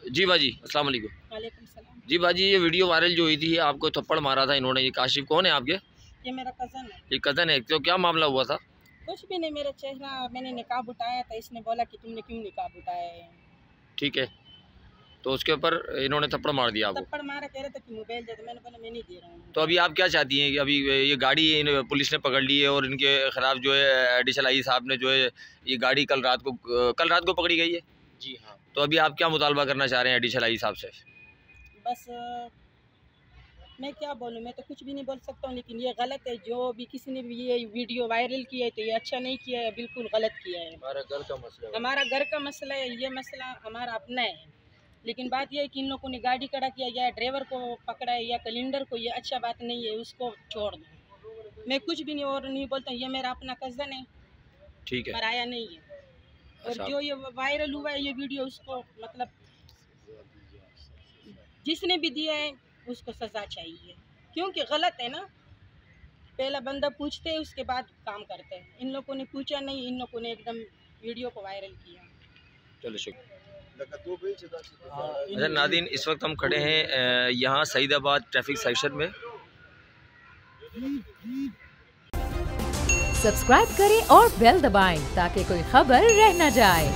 जी बाजी, अस्सलाम वालेकुम। वालेकुम सलाम। जी बाजी, ये वीडियो वायरल जो हुई थी, आपको थप्पड़ मारा था इन्होंने, ये काशिफ कौन है आपके? ये मेरा कज़न है। ये कज़न है, तो क्या मामला हुआ था? कुछ भी नहीं, मेरा चेहरा मैंने निकाब उठाया था, इसने बोला कि तुमने क्यों निकाब उठाया है। ठीक है, तो उसके ऊपर इन्होंने थप्पड़ मार दिया आपको? थप्पड़ मारा, कह रहे थे कि मोबाइल दे दो, मैंने बोला मैं नहीं दे रहा हूँ। तो अभी आप क्या चाहती हैं कि अभी ये गाड़ी पुलिस ने पकड़ ली है और इनके खिलाफ जो है एडिशनल आई साहब ने जो है ये गाड़ी कल रात को पकड़ी गई है? जी हाँ। तो अभी आप क्या मुतालबा करना चाह रहे हैं एडिशनल आई साहब से? बस मैं क्या बोलूँ, मैं तो कुछ भी नहीं बोल सकता हूँ, लेकिन ये गलत है। जो भी किसी ने भी ये वीडियो वायरल किया है तो ये अच्छा नहीं किया है, बिल्कुल गलत किया है। हमारा घर का मसला है। हमारा घर का मसला है, ये मसला हमारा अपना है। लेकिन बात यह है कि इन लोगों ने गाड़ी खड़ा किया या ड्राइवर को पकड़ा है या कैलेंडर को, ये अच्छा बात नहीं है, उसको छोड़ दो। मैं कुछ भी नहीं और नहीं बोलता, ये मेरा अपना कज़न है, ठीक है, पराया नहीं है। और अच्छा। जो ये वायरल हुआ है ये वीडियो, उसको मतलब जिसने भी दिया है उसको सज़ा चाहिए, क्योंकि गलत है ना। पहला बंदा पूछते हैं, उसके बाद काम करते हैं। इन लोगों ने पूछा नहीं, इन लोगों ने एकदम वीडियो को वायरल किया। चलो शुक्रिया। हाँ, अच्छा नादिन, इस वक्त हम खड़े हैं यहाँ सईदाबाद ट्रैफिक सेक्शन में। सब्सक्राइब करें और बेल दबाएं ताकि कोई खबर रह न जाए।